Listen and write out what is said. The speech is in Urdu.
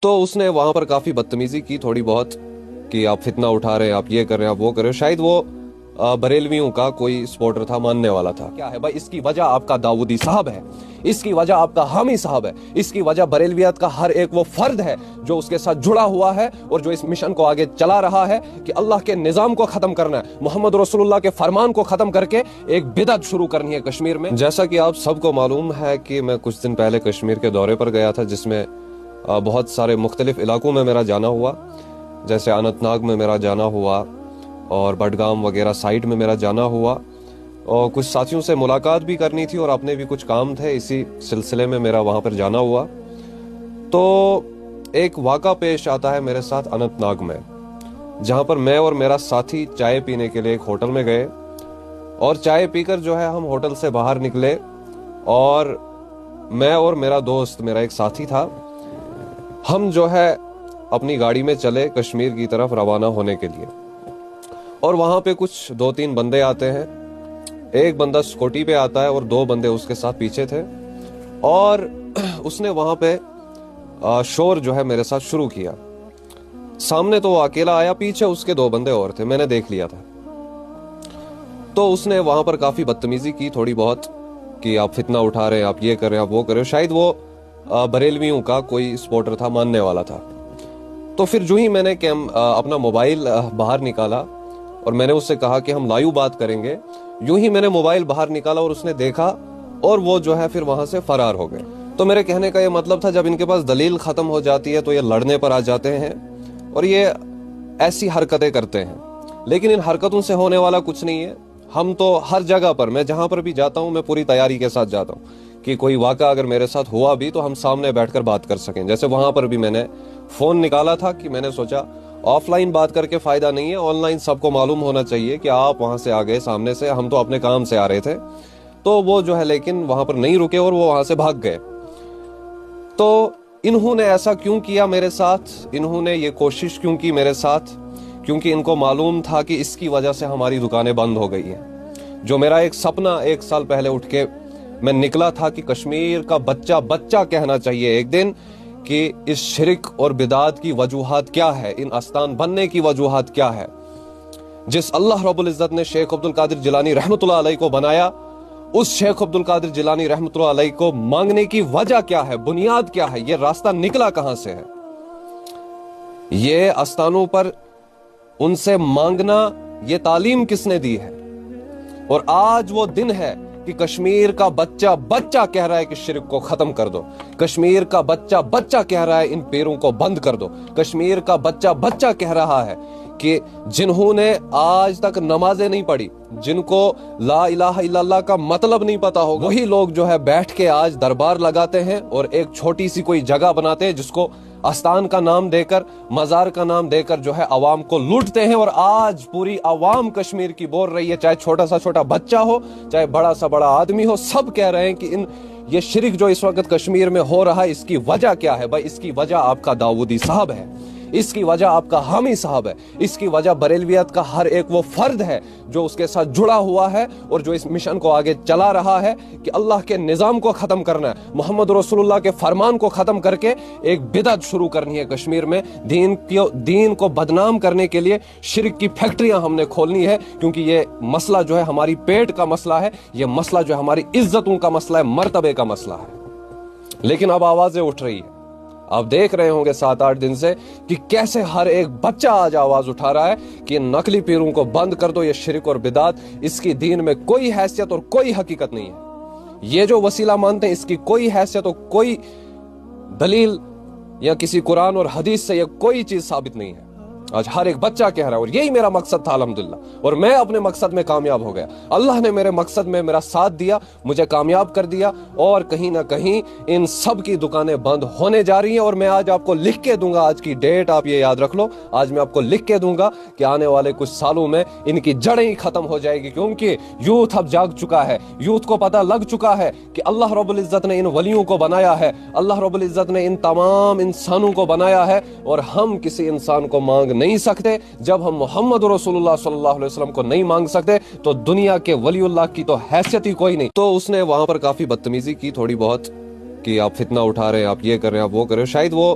تو اس نے وہاں پر کافی بدتمیزی کی تھوڑی بہت کہ آپ فتنہ اٹھا رہے ہیں, آپ یہ کر رہے ہیں, آپ وہ کر رہے ہیں. شاید وہ بریلویوں کا کوئی سپورٹر تھا, ماننے والا تھا. کیا ہے بھائی, اس کی وجہ آپ کا داؤدی صاحب ہے, اس کی وجہ آپ کا حامی صاحب ہے, اس کی وجہ بریلویت کا ہر ایک وہ فرد ہے جو اس کے ساتھ جڑا ہوا ہے اور جو اس مشن کو آگے چلا رہا ہے کہ اللہ کے نظام کو ختم کرنا ہے, محمد رسول اللہ کے فرمان کو ختم کر کے ایک بدعت شروع کرنی ہے کشمیر میں. جیسا کہ آپ سب کو معلوم ہے کہ میں کچھ دن پہلے کشمیر کے دورے پر گیا تھا, جس میں بہت سارے مختلف علاقوں میں میرا جانا ہوا, جیسے اننت ناگ میں میرا جانا ہوا اور بڈگام وغیرہ سائٹ میں میرا جانا ہوا, اور کچھ ساتھیوں سے ملاقات بھی کرنی تھی اور اپنے بھی کچھ کام تھے, اسی سلسلے میں میرا وہاں پر جانا ہوا. تو ایک واقعہ پیش آتا ہے میرے ساتھ اننت ناگ میں, جہاں پر میں اور میرا ساتھی چائے پینے کے لیے ایک ہوٹل میں گئے, اور چائے پی کر جو ہے ہم ہوٹل سے باہر نکلے, اور میں اور میرا دوست, میرا ایک ساتھی تھا, ہم جو ہے اپنی گاڑی میں چلے کشمیر کی طرف روانہ ہونے کے لیے. اور وہاں پہ کچھ 2-3 بندے آتے ہیں, ایک بندہ سکوٹی پہ آتا ہے اور 2 بندے اس کے ساتھ پیچھے تھے, اور اس نے وہاں پہ شور جو ہے میرے ساتھ شروع کیا. سامنے تو وہ اکیلا آیا, پیچھے اس کے 2 بندے اور تھے, میں نے دیکھ لیا تھا. تو اس نے وہاں پر کافی بدتمیزی کی تھوڑی بہت کہ آپ فتنہ اٹھا رہے ہیں, آپ یہ کر رہے ہیں, آپ وہ کر رہے ہیں. شاید وہ بریلویوں کا کوئی سپورٹر تھا, ماننے والا تھا. تو پھر جو ہی میں نے اپنا موبائل باہر نکالا اور میں نے اس سے کہا کہ ہم لائیو بات کریں گے, یوں ہی میں نے موبائل باہر نکالا اور اس نے دیکھا, اور وہ جو ہے پھر وہاں سے فرار ہو گئے. تو میرے کہنے کا یہ مطلب تھا, جب ان کے پاس دلیل ختم ہو جاتی ہے تو یہ لڑنے پر آ جاتے ہیں اور یہ ایسی حرکتیں کرتے ہیں. لیکن ان حرکتوں سے ہونے والا کچھ نہیں ہے. ہم تو ہر جگہ پر, میں جہاں پر بھی جاتا ہوں میں پوری تیاری کے ساتھ جاتا ہوں کہ کوئی واقعہ اگر میرے ساتھ ہوا بھی تو ہم سامنے بیٹھ کر بات کر سکیں. جیسے وہاں پر بھی میں نے فون نکالا تھا کہ میں نے سوچا آف لائن بات کر کے فائدہ نہیں ہے, آن لائن سب کو معلوم ہونا چاہیے کہ آپ وہاں سے آ گئے سامنے سے, ہم تو اپنے کام سے آ رہے تھے. تو وہ جو ہے لیکن وہاں پر نہیں رکے اور وہ وہاں سے بھاگ گئے. تو انہوں نے ایسا کیوں کیا میرے ساتھ, انہوں نے یہ کوشش کیوں کی میرے ساتھ, کیونکہ ان کو معلوم تھا کہ اس کی وجہ سے ہماری دکانیں بند ہو گئی ہیں. جو میرا ایک سپنا 1 سال پہلے اٹھ کے میں نکلا تھا کہ کشمیر کا بچہ کہنا چاہیے ایک دن کہ اس شرک اور بدعات کی وجوہات کیا ہے, ان استان بننے کی وجوہات کیا ہے. جس اللہ رب العزت نے شیخ عبد القادر جیلانی رحمۃ اللہ علیہ کو بنایا, اس شیخ عبد القادر جیلانی رحمۃ اللہ علیہ کو مانگنے کی وجہ کیا ہے, بنیاد کیا ہے, یہ راستہ نکلا کہاں سے ہے. یہ استانوں پر ان سے مانگنا, یہ تعلیم کس نے دی ہے. اور آج وہ دن ہے کہ کشمیر کا بچہ کہہ رہا ہے کہ شرک کو ختم کر دو, کشمیر کا بچہ کہہ رہا ہے ان پیروں کو بند کر دو, کشمیر کا بچہ کہہ رہا ہے کہ جنہوں نے آج تک نمازیں نہیں پڑھی, جن کو لا الہ الا اللہ کا مطلب نہیں پتا ہوگا, وہی لوگ جو ہے بیٹھ کے آج دربار لگاتے ہیں اور ایک چھوٹی سی کوئی جگہ بناتے ہیں جس کو آستان کا نام دے کر, مزار کا نام دے کر جو ہے عوام کو لوٹتے ہیں. اور آج پوری عوام کشمیر کی بول رہی ہے, چاہے چھوٹا بچہ ہو, چاہے بڑا آدمی ہو, سب کہہ رہے ہیں کہ یہ شرک جو اس وقت کشمیر میں ہو رہا ہے اس کی وجہ کیا ہے. بھائی اس کی وجہ آپ کا داؤدی صاحب ہے, اس کی وجہ آپ کا حامی صاحب ہے, اس کی وجہ بریلویت کا ہر ایک وہ فرد ہے جو اس کے ساتھ جڑا ہوا ہے اور جو اس مشن کو آگے چلا رہا ہے کہ اللہ کے نظام کو ختم کرنا ہے, محمد رسول اللہ کے فرمان کو ختم کر کے ایک بدعت شروع کرنی ہے کشمیر میں. دین کو بدنام کرنے کے لیے شرک کی فیکٹریاں ہم نے کھولنی ہے, کیونکہ یہ مسئلہ جو ہے ہماری پیٹ کا مسئلہ ہے, یہ مسئلہ جو ہے ہماری عزتوں کا مسئلہ ہے, مرتبے کا مسئلہ ہے. لیکن اب آوازیں اٹھ رہی ہے, آپ دیکھ رہے ہوں گے 7-8 دن سے کہ کیسے ہر ایک بچہ آج آواز اٹھا رہا ہے کہ یہ نقلی پیروں کو بند کر دو, یہ شرک اور بدعات, اس کی دین میں کوئی حیثیت اور کوئی حقیقت نہیں ہے. یہ جو وسیلہ مانتے ہیں اس کی کوئی حیثیت اور کوئی دلیل یا کسی قرآن اور حدیث سے یہ کوئی چیز ثابت نہیں ہے. آج ہر ایک بچہ کہہ رہا ہے, اور یہی میرا مقصد تھا الحمدللہ, اور میں اپنے مقصد میں کامیاب ہو گیا. اللہ نے میرے مقصد میں میرا ساتھ دیا, مجھے کامیاب کر دیا, اور کہیں نہ کہیں ان سب کی دکانیں بند ہونے جا رہی ہیں. اور میں آج آپ کو لکھ کے دوں گا, آج کی ڈیٹ آپ یہ یاد رکھ لو, آج میں آپ کو لکھ کے دوں گا کہ آنے والے کچھ سالوں میں ان کی جڑیں ہی ختم ہو جائے گی, کیونکہ یوتھ اب جاگ چکا ہے, یوتھ کو پتہ لگ چکا ہے کہ اللہ رب العزت نے ان ولیوں کو بنایا ہے, اللہ رب العزت نے ان تمام انسانوں کو بنایا ہے, اور ہم کسی انسان کو مانگ نہیں سکتے. جب ہم محمد رسول اللہ صلی اللہ علیہ وسلم کو نہیں مانگ سکتے تو دنیا کے ولی اللہ کی تو حیثیت ہی کوئی نہیں. تو اس نے وہاں پر کافی بدتمیزی کی تھوڑی بہت کہ آپ فتنہ اٹھا رہے ہیں, آپ یہ کر رہے ہیں, آپ وہ کر رہے ہیں. شاید وہ